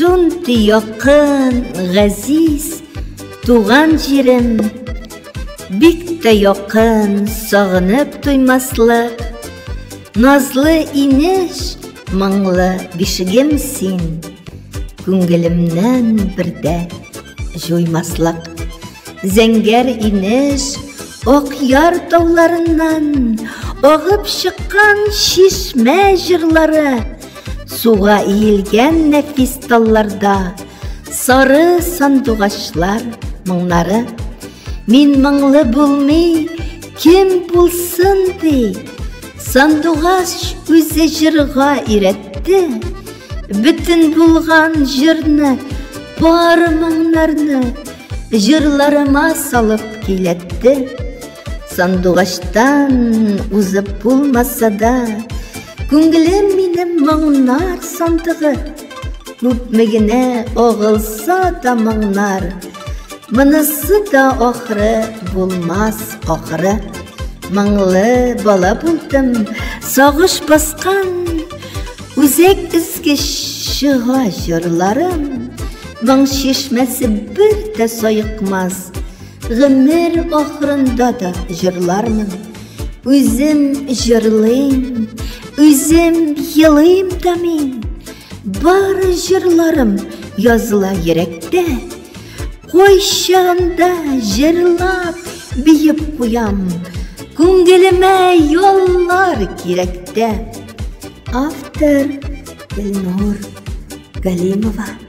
шундай якын, газиз, туган җирем, бик тә якын, сагынып туймаслык, назлы инеш, моңлы бишегем син, күңелемнән бердә җуймаслык. Зәңгәр инеш, ак яр тауларыннан агып чыккан чишмә җырлары, суга иелгән нәфис талларда сары сандугачлар моңнары. Мин моңлы булмый, кем булсын ди, сандугач үзе җырга өйрәтте, бөтен булган җырны, бар моңнарны җырларыма салып көйләтте. Сандугачтан узып булмаса да, күңелем минем моңнар сандыгы, күпме генә агылса да моңнар, монысы да ахры булмас ахры. Моңлы бала булдым, сагыш баскан, үзәк изге чыга җырларым, моң чишмәсе бер дә сайыкмас, гомер ахырында да җырлармын. Үзем җырлыйм, үзем елыйм да мин, бары җырларым языла йөрәктә, кайчагында җырлап биеп куям, күңелемә яллар кирәктә. Автор Илнур Галимова.